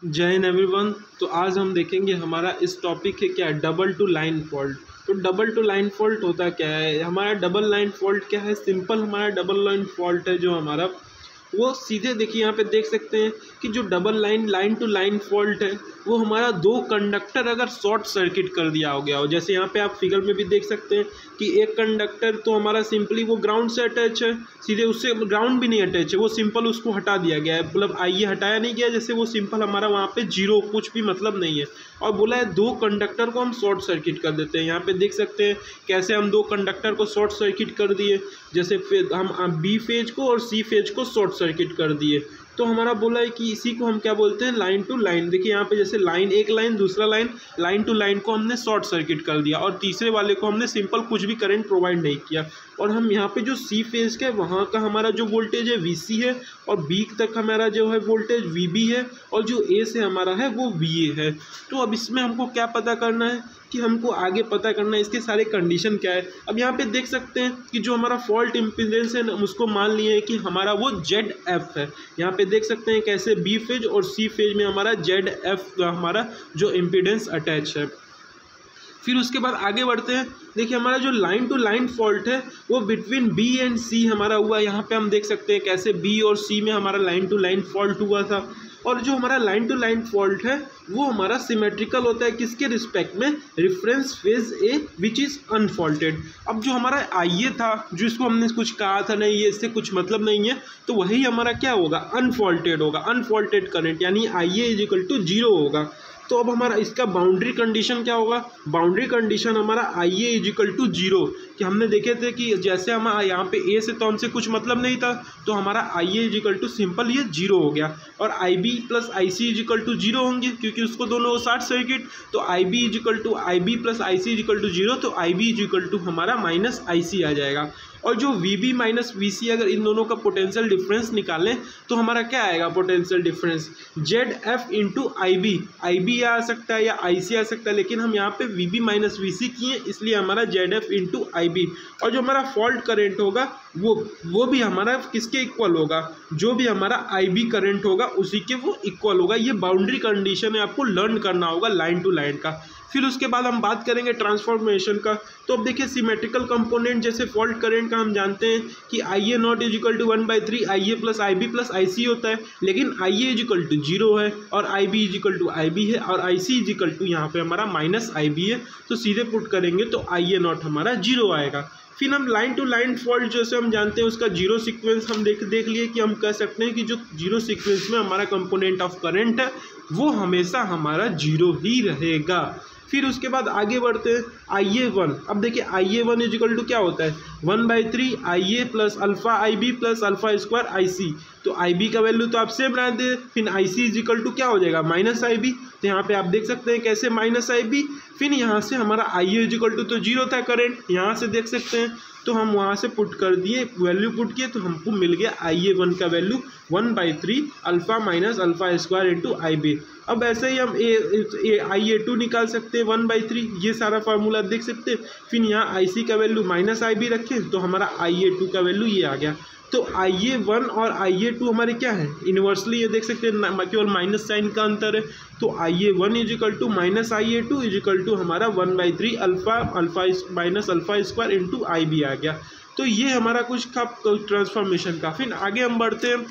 जय हिंद एवरीवन। तो आज हम देखेंगे हमारा इस टॉपिक है क्या, डबल टू लाइन फॉल्ट। तो डबल टू लाइन फॉल्ट होता क्या है, हमारा डबल लाइन फॉल्ट क्या है। सिंपल हमारा डबल लाइन फॉल्ट है जो हमारा वो सीधे देखिए यहाँ पे देख सकते हैं कि जो double line to line fault है वो हमारा दो कंडक्टर अगर शॉर्ट सर्किट कर दिया हो गया हो। जैसे यहाँ पे आप फिगर में भी देख सकते हैं कि एक कंडक्टर तो हमारा सिंपली वो ग्राउंड से अटैच है, सीधे उससे ग्राउंड भी नहीं अटैच है, वो सिंपल उसको हटा दिया गया है, मतलब आइए हटाया नहीं गया, जैसे वो सिंपल हमारा वहाँ पे जीरो, कुछ भी मतलब नहीं है। और बोला है दो कंडक्टर को हम शॉर्ट सर्किट कर देते हैं। यहाँ पे देख सकते हैं कैसे हम दो कंडक्टर को शॉर्ट सर्किट कर दिए, जैसे हम बी फेज को और सी फेज को शॉर्ट सर्किट कर दिए। तो हमारा बोला है कि इसी को हम क्या बोलते हैं, लाइन टू लाइन। देखिए यहाँ पे जैसे लाइन, एक लाइन दूसरा लाइन टू लाइन को हमने शॉर्ट सर्किट कर दिया और तीसरे वाले को हमने सिंपल कुछ भी करंट प्रोवाइड नहीं किया। और हम यहाँ पे जो सी फेज का है वहाँ का हमारा जो वोल्टेज है VC है और बी तक हमारा जो है वोल्टेज VB है और जो ए से हमारा है वो VA है। तो अब इसमें हमको क्या पता करना है कि हमको आगे पता करना है इसके सारे कंडीशन क्या है। अब यहाँ पे देख सकते हैं कि जो हमारा फॉल्ट इम्पीडेंस है उसको मान लिए है कि हमारा वो ZF है। यहाँ पे देख सकते हैं कैसे बी फेज और सी फेज में हमारा ZF हमारा जो इम्पीडेंस अटैच है। फिर उसके बाद आगे बढ़ते हैं। देखिए हमारा जो लाइन टू लाइन फॉल्ट है वो बिटवीन B एंड C हमारा हुआ। यहाँ पे हम देख सकते हैं कैसे B और C में हमारा लाइन टू लाइन फॉल्ट हुआ था। और जो हमारा लाइन टू लाइन फॉल्ट है वो हमारा सिमेट्रिकल होता है किसके रिस्पेक्ट में, reference phase A which is unfaulted. अब जो हमारा IA था, जिसको हमने कुछ कहा था नहीं ये इससे कुछ मतलब नहीं है, तो वही हमारा क्या होगा, अनफॉल्टेड होगा, अनफॉल्टेड करंट, यानी IA इज इक्वल टू 0 होगा। तो अब हमारा इसका बाउंड्री कंडीशन क्या होगा, बाउंड्री कंडीशन हमारा IA इज इक्वल टू 0, कि हमने देखे थे कि जैसे हम यहाँ पे A से तो हमसे कुछ मतलब नहीं था, तो हमारा IA is equal to simple ये 0 हो गया। और IB plus IC is equal to 0 होंगे क्योंकि उसको दोनों शॉर्ट सर्किट, तो IB is equal to IB plus IC is equal to 0, तो IB इज इक्वल टू हमारा माइनस IC आ जाएगा। और जो VB माइनस VC अगर इन दोनों का पोटेंशियल डिफरेंस निकालें तो हमारा क्या आएगा, potential difference ZF into IB आ सकता है या IC आ सकता है, लेकिन हम यहाँ पे VB माइनस VC किए इसलिए हमारा ZF इंटू IB। और जो हमारा फॉल्ट करेंट होगा वो भी हमारा किसके इक्वल होगा, जो भी हमारा IB करंट होगा उसी के वो इक्वल होगा। ये बाउंड्री कंडीशन है, आपको लर्न करना होगा लाइन टू लाइन का। फिर उसके बाद हम बात करेंगे ट्रांसफॉर्मेशन का। तो अब देखिए सिमेट्रिकल कंपोनेंट जैसे फॉल्ट करंट का हम जानते हैं कि IA not is equal to 1/3 IA plus IB plus IC होता है, लेकिन IA इज इक्वल टू 0 है और IB is equal to IB है और IC इज इक्वल टू यहाँ पे हमारा माइनस IB है। तो सीधे पुट करेंगे तो IA नॉट हमारा 0 आएगा। फिर हम लाइन टू लाइन फॉल्ट जैसे हम जानते हैं उसका जीरो सीक्वेंस हम देख लिए कि हम कह सकते हैं कि जो जीरो सीक्वेंस में हमारा कंपोनेंट ऑफ करंट है वो हमेशा हमारा 0 ही रहेगा। फिर उसके बाद आगे बढ़ते हैं IA1। अब देखिए IA1 इज इक्वल टू क्या होता है, 1/3 IA plus alpha IB plus alpha square IC। तो IB का वैल्यू तो आप सेम रख दे, फिर IC इज इक्वल टू क्या हो जाएगा, माइनस IB। तो यहाँ पे आप देख सकते हैं कैसे माइनस IB। फिर यहाँ से हमारा IA इज इक्वल टू तो 0 था करंट, यहाँ से देख सकते हैं, तो हम वहाँ से पुट कर दिए, वैल्यू पुट किए तो हमको मिल गया IA1 का value 1/3 alpha minus alpha square into IB। अब ऐसे ही हम IA2 निकाल सकते हैं 1/3, ये सारा फार्मूला देख सकते हैं। फिर यहाँ IC का वैल्यू माइनस IB रखें तो हमारा IA2 का वैल्यू ये आ गया। तो IA1 और IA2 हमारे क्या है, इन्वर्सली ये देख सकते हैं, केवल माइनस साइन का अंतर है। तो IA1 is equal to minus IA2 is equal to हमारा 1/3 alpha minus alpha square into IB आ गया। तो ये हमारा कुछ था ट्रांसफॉर्मेशन का। फिर आगे हम बढ़ते हैं,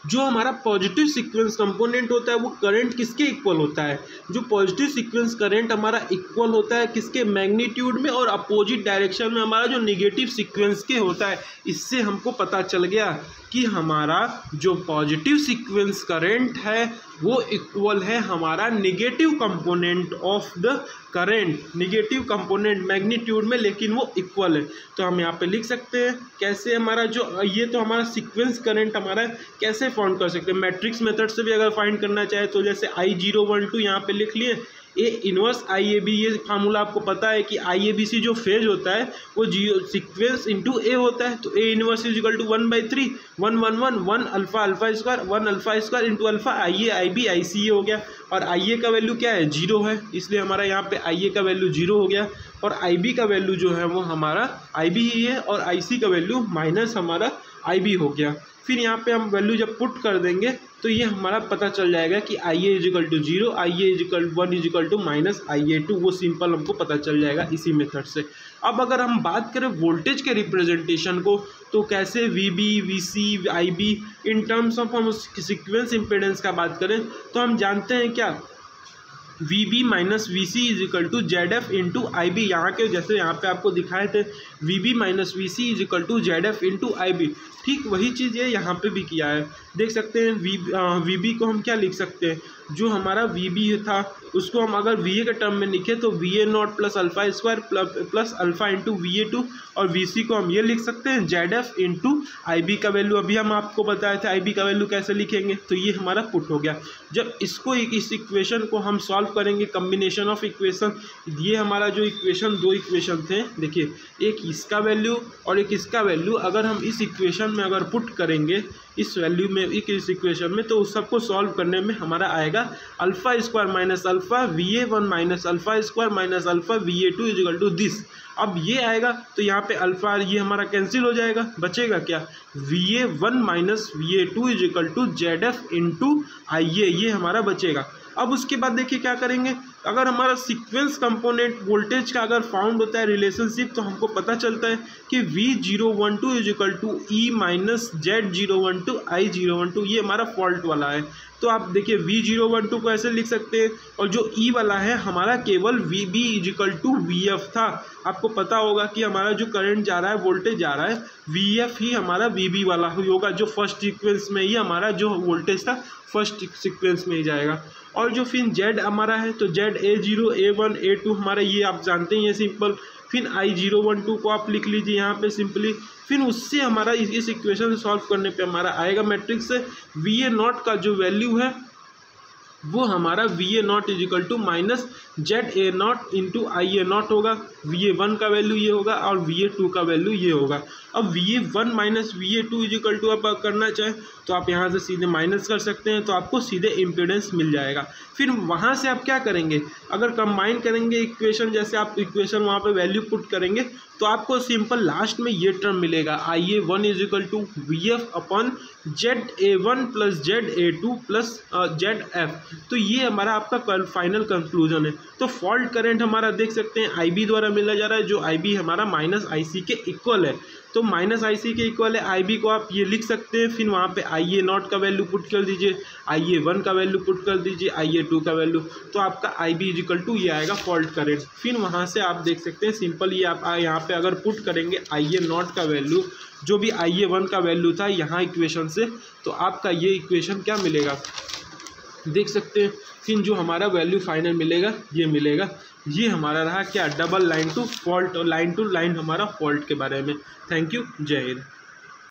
जो हमारा पॉजिटिव सीक्वेंस कंपोनेंट होता है वो करंट किसके इक्वल होता है, जो पॉजिटिव सीक्वेंस करंट हमारा इक्वल होता है किसके, मैग्नीट्यूड में, और अपोजिट डायरेक्शन में हमारा जो निगेटिव सीक्वेंस के होता है। इससे हमको पता चल गया कि हमारा जो पॉजिटिव सीक्वेंस करंट है वो इक्वल है हमारा negative component of the current, negative component magnitude में, लेकिन वो इक्वल है। तो हम यहाँ पे लिख सकते हैं कैसे हमारा जो ये तो हमारा सीक्वेंस करंट हमारा कैसे फाइंड कर सकते हैं, मैट्रिक्स मेथड से भी अगर फाइंड करना चाहे तो जैसे I012 यहाँ पे लिख लिए, A इनवर्स IAB, ये फार्मूला आपको पता है कि IABC जो फेज होता है वो सीक्वेंस इंटू A होता है। तो A inverse is equal to 1/3 1 alpha square 1 alpha square into alpha IA IB IC ये हो गया। और IA का वैल्यू क्या है, 0 है, इसलिए हमारा यहाँ पे IA का वैल्यू 0 हो गया। और IB का वैल्यू जो है वो हमारा IB ही है और IC का वैल्यू माइनस हमारा IB हो गया। फिर यहाँ पे हम वैल्यू जब पुट कर देंगे तो ये हमारा पता चल जाएगा कि IA is equal to 0, IA is equal 1 is equal to minus IA2, वो सिंपल हमको पता चल जाएगा इसी मेथड से। अब अगर हम बात करें वोल्टेज के रिप्रेजेंटेशन को, तो कैसे VB, VC, IB in terms of हम सीक्वेंस इम्पीडेंस का बात करें तो हम जानते हैं क्या, VB minus VC is equal to ZF into IB। यहाँ के जैसे यहाँ पे आपको दिखाए थे VB minus VC is equal to ZF into IB, ठीक वही चीज़ ये यहाँ पे भी किया है। देख सकते हैं VB को हम क्या लिख सकते हैं, जो हमारा VB था उसको हम अगर VA के टर्म में लिखे तो VA not plus alpha square plus alpha into VA2, और VC को हम ये लिख सकते हैं ZF इंटू IB का वैल्यू। अभी हम आपको बताए थे IB का वैल्यू कैसे लिखेंगे, तो ये हमारा पुट हो गया। जब इसको इस इक्वेशन को हम सॉल्व करेंगे, कम्बिनेशन ऑफ इक्वेशन, ये हमारा जो इक्वेशन, दो इक्वेशन थे, देखिए एक इसका वैल्यू और एक इसका वैल्यू, अगर हम इस इक्वेशन में अगर पुट करेंगे इस वैल्यू में, इस इक्वेशन में, तो उस सबको सॉल्व करने में हमारा आएगा alpha square minus alpha VA1 minus alpha square minus alpha VA2 is equal to this. अब ये आएगा तो यहाँ पे अल्फा ये हमारा कैंसिल हो जाएगा, बचेगा क्या, VA1 minus VA2 is equal to ZF into IA, ये हमारा बचेगा। अब उसके बाद देखिए क्या करेंगे, अगर हमारा सीक्वेंस कंपोनेंट वोल्टेज का अगर फाउंड होता है रिलेशनशिप, तो हमको पता चलता है कि V012 is equal to E minus Z012 I012, ये हमारा फॉल्ट वाला है। तो आप देखिए V012 को ऐसे लिख सकते हैं, और जो E वाला है हमारा केवल VB is equal to VF था। आपको पता होगा कि हमारा जो करंट जा रहा है, वोल्टेज जा रहा है, VF ही हमारा VB वाला ही होगा, जो फर्स्ट सीक्वेंस में ही हमारा जो वोल्टेज था फर्स्ट सीक्वेंस में ही जाएगा। और जो फिर Z हमारा है तो Z A0 A1 A2 हमारा, ये आप जानते हैं, ये सिंपल। फिर I012 को आप लिख लीजिए यहाँ पे सिंपली। फिर उससे हमारा इस इक्वेशन सॉल्व करने पे हमारा आएगा मैट्रिक्स से VA नॉट का जो वैल्यू है वो हमारा VA not is equal to minus ZA not into IA not होगा। VA1 का वैल्यू ये होगा और VA2 का वैल्यू ये होगा। अब VA1 minus VA2 is equal to आप करना चाहें तो आप यहाँ से सीधे माइनस कर सकते हैं, तो आपको सीधे इम्पीडेंस मिल जाएगा। फिर वहाँ से आप क्या करेंगे, अगर कंबाइन करेंगे इक्वेशन, जैसे आप इक्वेशन वहाँ पे वैल्यू पुट करेंगे तो आपको सिंपल लास्ट में ये टर्म मिलेगा, IA1 is equal to VF upon ZA1 plus ZA2 plus ZF। तो ये हमारा आपका फाइनल कंक्लूजन है। तो फॉल्ट करंट हमारा देख सकते हैं IB द्वारा मिला जा रहा है, जो IB हमारा माइनस IC के इक्वल है। तो माइनस IC के इक्वल है, IB को आप ये लिख सकते हैं। फिर वहाँ पे IA नॉट का वैल्यू पुट कर दीजिए, IA1 का वैल्यू पुट कर दीजिए, IA2 का वैल्यू, तो आपका IB इज इक्वल टू ये आएगा फॉल्ट करंट। फिर वहाँ से आप देख सकते हैं सिंपल, ये आप यहाँ पे अगर पुट करेंगे IA नॉट का वैल्यू, जो भी IA1 का वैल्यू था यहाँ इक्वेशन से, तो आपका ये इक्वेशन क्या मिलेगा देख सकते हैं। फिर जो हमारा वैल्यू फाइनल मिलेगा ये मिलेगा। ये हमारा रहा क्या, डबल लाइन टू फॉल्ट और लाइन टू लाइन हमारा फॉल्ट के बारे में। थैंक यू, जय हिंद।